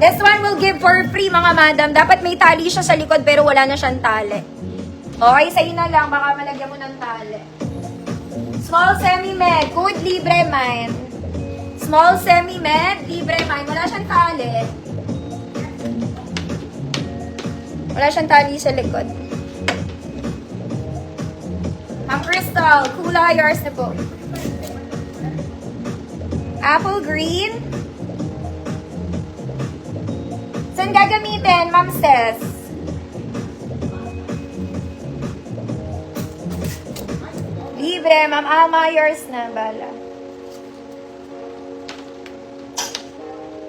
This one will give for free, mga madam. Dapat may tali siya sa likod pero wala na siyang tali. Okay, sa'yo na lang. Baka malagyan mo ng tali. Small semi-med. Code libre man. Small semi-med. Libre man. Wala siyang tali. Wala siyang tali sa likod. Ang crystal. Kulay yours na po. Apple green. Saan gagamitin, Ma'am Ses? Libre, Ma'am Alma, yours na, bala.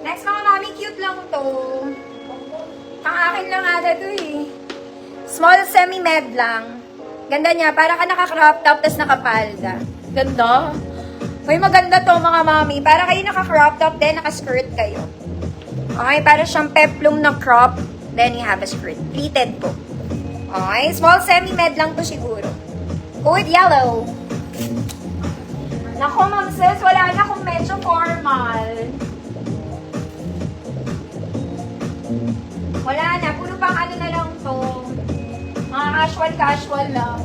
Next, mga mami, cute lang to. Ang akin lang ata to eh. Small semi-med lang. Ganda niya, para ka naka-crop top, tas nakapalda. Ganda. Uy, maganda to, mga mami. Para kayo naka-crop top, then naka-skirt kayo. Okay, para siyang peplum na crop. Then you have a skirt. Pleated po. Okay, small semi-med lang to siguro. Code yellow. Naku, Ma'am Sis, wala na kung medyo formal. Wala na, puro pang ano na lang to. Mga casual lang.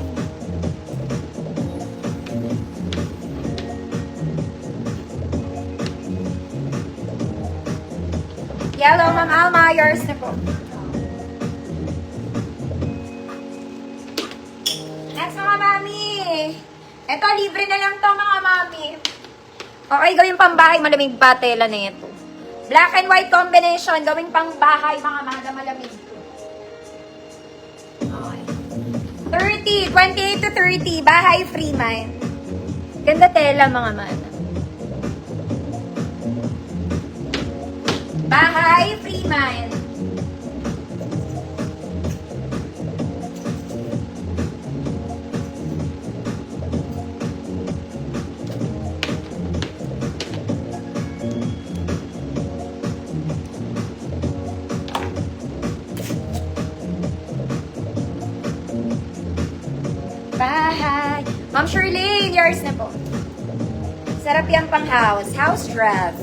Yellow, Ma'am Alma, yours na po. Next, mga mami. Ito, libre na lang to, mga mami. Okay, gawing pambahay, malamig pa, tela na ito. Black and white combination, gawing pangbahay, mga madam, malamig. Okay. 30, 28 to 30, bahay free man. Ganda tela, mga madam. Bahay, free mind. Bahay. Ma'am Shirley, yours na po. Sarap yan pang house. House dress.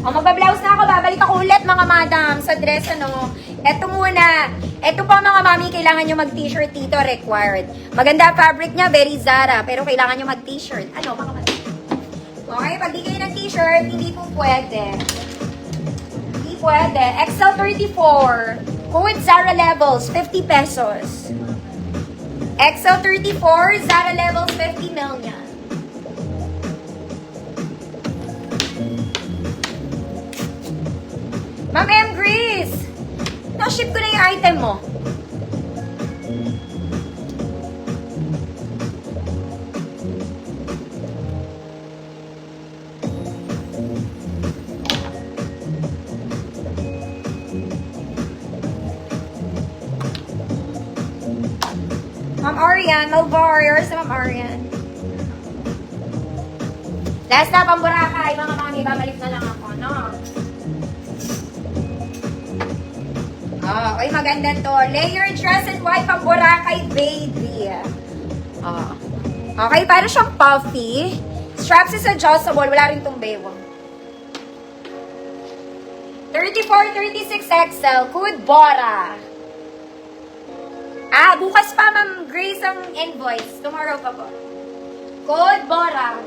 O, magbablouse na ako. Babalik ako ulit, mga madam, sa dress, ano. Eto muna. Eto po, mga mami, kailangan nyo mag-t-shirt dito, required. Maganda fabric niya, very Zara, pero kailangan nyo mag-t-shirt. Ano, mga madam? Okay, pag di kayo ng-t-shirt, hindi po pwede. Hindi pwede. XL34. Code Zara Levels, 50 pesos. XL34, Zara Levels, 50 million. Ma'am M. Grace, na-ship ko na yung item mo. Ma'am Arian, Malvar, yours na Ma'am Arian. Last na, pamburaka. Mga mami, babalik na lang ako, no? Okay, maganda to. Layered dress and white pang Boracay baby. Okay, para siyang puffy. Straps is adjustable. Wala rin tong bewang. 34, 36 XL. Code Bora. Bukas pa, Ma'am Grace, ang invoice. Tomorrow pa po. Code Bora.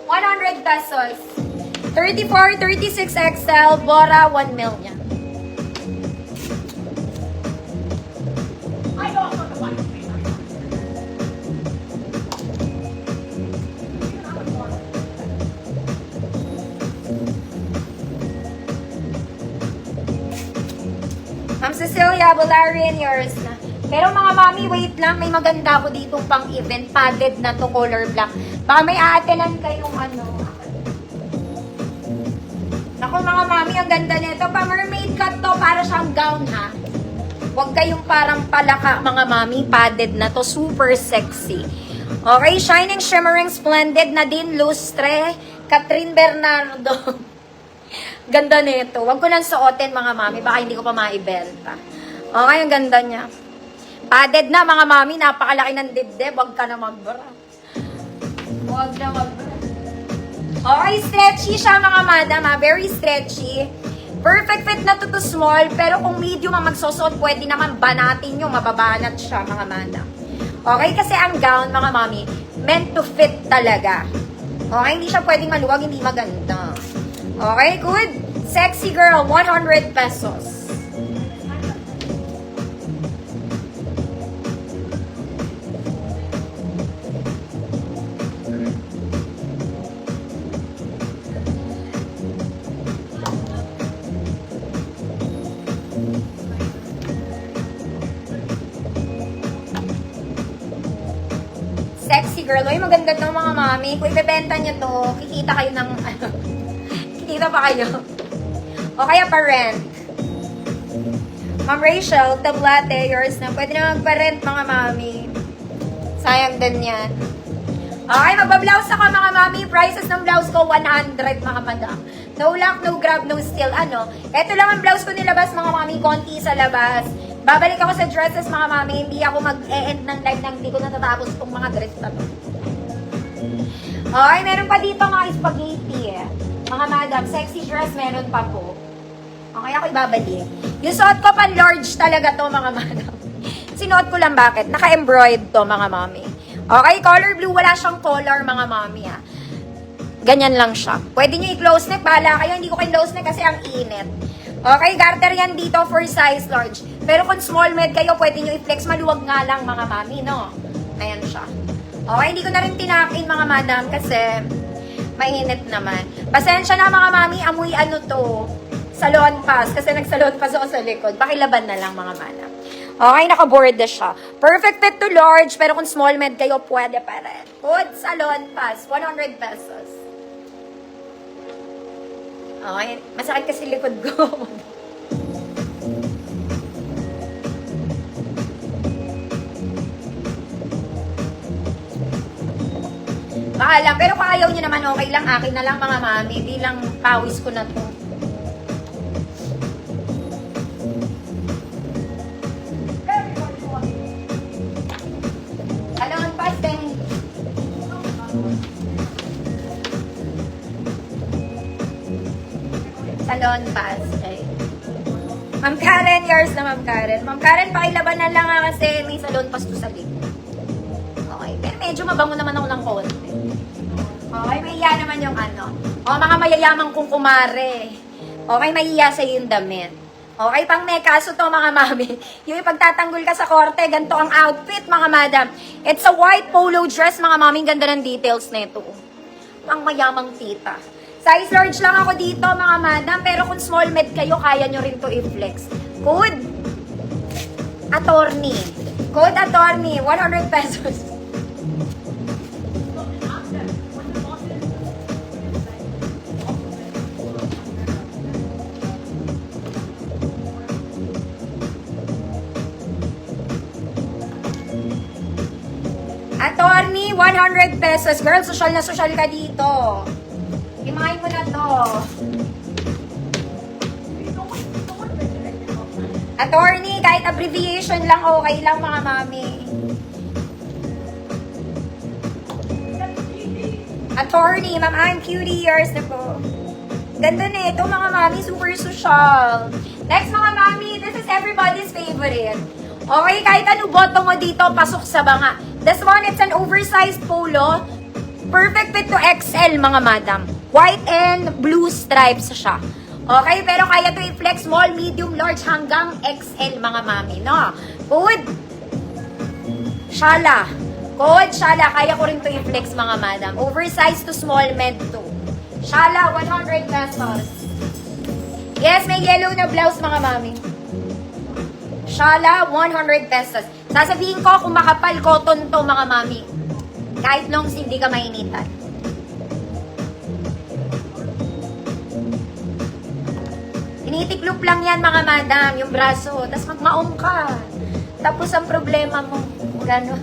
100 pesos. 34, 36 XL. Bora, 1 million. Ma'am Cecilia, Bolarian, yours na. Pero mga mami, wait lang. May maganda ako dito pang event. Padded na to, color black. Baka may aatenan kayong ano. Naku mga mami, ang ganda nito. Pa mermaid cut to, para siyang gown ha. Huwag kayong parang palaka mga mami. Padded na to, super sexy. Okay, shining, shimmering, splendid. Nadine Lustre, Catherine Bernardo. Ganda nito. Huwag ko nang suotin mga mami. Baka hindi ko pa maibenta. Okay, ang ganda niya. Padded na, mga mami. Napakalaki ng dibdib. Huwag ka na magbara. Huwag na magbara. Okay, stretchy siya, mga madam. Very stretchy. Perfect fit na to small. Pero kung medium ang magsusot, pwede naman banatin nyo. Mababanat siya, mga madam. Okay, kasi ang gown, mga mami, meant to fit talaga. Okay, hindi siya pwedeng maluwag, hindi maganda. Okay, good. Sexy girl, 100 pesos. Sexy girl. Uy, maganda to, mga mami. Kung ibebenta niyo to, kikita kayo ng, kikita pa kayo. O kaya pa-rent. Ma'am Rachel, tablate, yours na. Pwede na magpa-rent, mga mami. Sayang din yan. Okay, magba-blouse ako, mga mami. Prices ng blouse ko, 100, mga madam. No lock, no grab, no steal. Ano? Ito lang ang blouse ko nilabas, mga mami. Konti sa labas. Babalik ako sa dresses, mga mami. Hindi ako mag-e-end ng live nang hindi ko natatapos itong mga dress na to. Okay, meron pa dito mga spaghetti. Mga madam, sexy dress meron pa po. Okay, ako ibabalik. Yung suot ko pan large talaga to, mga madam. Sinuot ko lang bakit? Naka-embroid to, mga mami. Okay, color blue. Wala siyang color, mga mami. Ganyan lang siya. Pwede nyo i-close neck. Bahala kayo. Hindi ko kayo close neck kasi ang init. Okay, garter yan dito for size large. Pero kung small med kayo, pwede nyo i-flex. Maluwag nga lang, mga mami, no? Ayan siya. Okay, hindi ko na rin tinakin, mga madam, kasi mainit naman. Pasensya na, mga mami, amoy ano to, salon pass, kasi nagsalon pass ako sa likod. Pakilaban na lang, mga madam. Okay, naka-board na siya. Perfect fit to large, pero kung small med kayo, pwede pa rin. Good salon pass, 100 pesos. Okay, masakit kasi likod ko. Baka lang, pero kung ayaw nyo naman, okay lang, akin na lang, mga mami. Di lang pawis ko na to. Salon pass, then. Salon pass. Okay. Ma'am Karen, yours na, Ma'am Karen. Ma'am Karen, pakilabanan lang nga kasi may salon pass to sa likod. Okay, pero medyo mabango naman ako ng konti. Okay, mahiya naman yung ano. O, mga mayayamang kong kumare. Okay, mahiya sa'yo yung damit. Okay, pang may kaso to, mga mami. Yung ipagtatanggol ka sa korte, ganito ang outfit, mga madam. It's a white polo dress, mga mami. Ganda ng details nito. Pang mayamang tita. Size large lang ako dito, mga madam. Pero kung small med kayo, kaya nyo rin to i-flex. Code attorney. Code attorney, 100 pesos. Attorney, 100 pesos. Girl, social na social ka dito. Imahin mo na to. Attorney, kahit abbreviation lang, okay lang, mga mami. Attorney, ma'am, I'm cutie years na po. Ganda na ito, mga mami, super social. Next, mga mami, this is everybody's favorite. Okay, kahit ano bottom mo dito, pasok sa banga. This one, it's an oversized polo. Perfect fit to XL, mga madam. White and blue stripes siya. Okay, pero kaya to i-flex small, medium, large, hanggang XL, mga mami, no? Good. Shala. Good, shala. Kaya ko rin to i-flex, mga madam. Oversized to small, med to. Shala, 100 pesos. Yes, may yellow na blouse, mga mami. Shala, 100 pesos. Sasabihin ko, kung makapal, cotton to, mga mami. Kahit longs, hindi ka mainitan. Tinitiklop lang yan, mga madam, yung braso. Tapos magmaong ka. Tapos ang problema mo. Gano'n.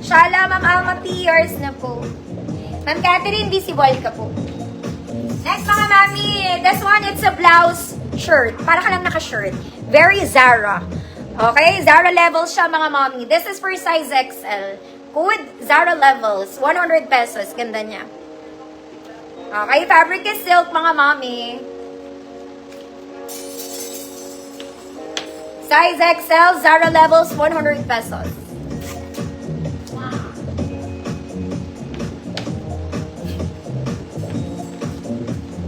Shala, Ma'am Alma, years na po. Ma'am Catherine, visible ka po. Next, mga mami. This one, it's a blouse. shirt. Para ka lang naka-shirt. Very Zara. Okay? Zara levels siya, mga mommy. This is for size XL. Code Zara levels. 100 pesos. Ganda niya. Okay? Fabric is silk, mga mommy. Size XL, Zara levels, 100 pesos.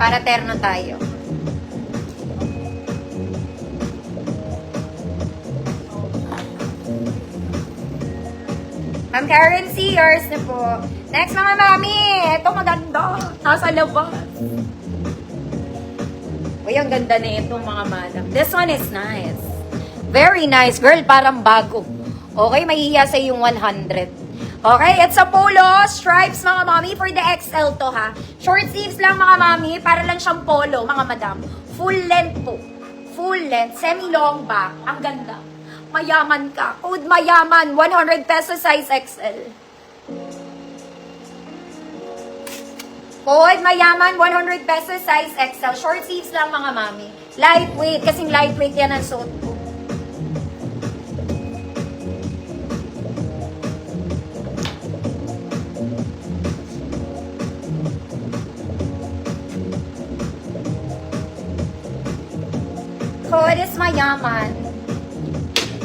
Para terno tayo. Ma'am Karen C, yours na po. Next, mga mami. Ito maganda. Nasa labas. Uy, ang ganda na ito, mga madam. This one is nice. Very nice. Girl, parang bago. Okay, mahihiya sa yung 100. Okay, it's a polo. Stripes, mga mami. For the XL to, ha. Short sleeves lang, mga mami. Para lang siyang polo, mga madam. Full length po. Full length. Semi-long back. Ang ganda. Mayaman ka. Code mayaman. 100 pesos size XL. Code mayaman. 100 pesos size XL. Short sleeves lang, mga mami. Lightweight. Kasing lightweight yan ang suot ko. Code is mayaman.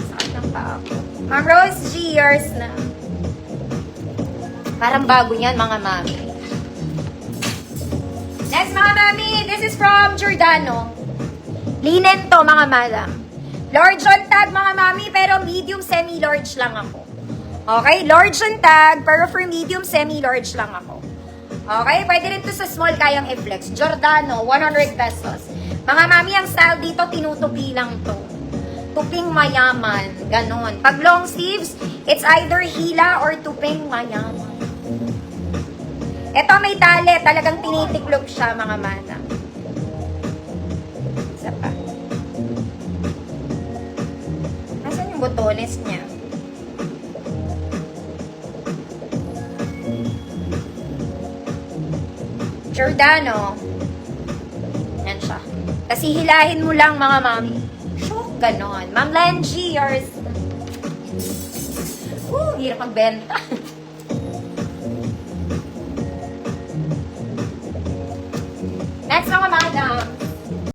Saan lang pa ako? Ma'am Rose G, yours na. Parang bago yan, mga mami. Next, mga mami, this is from Giordano. Linen to, mga madam. Large on tag, mga mami, pero medium, semi-large lang ako. Okay? Large on tag, pero for medium, semi-large lang ako. Okay? Pwede rin to sa small, kayang i-flex. Giordano, 100 pesos. Mga mami, ang style dito, tinutupi lang to. Tuping mayaman. Ganon. Pag long sleeves, it's either hila or tuping mayaman. Ito may tali. Talagang tinitiklop siya, mga mana. Isa pa. Nasaan yung botones niya? Giordano. Yan siya. Kasi hilahin mo lang, mga mami. Shook, ganon. Ma'am Lenji, yours. Hirap magbenta. Next, mga madam.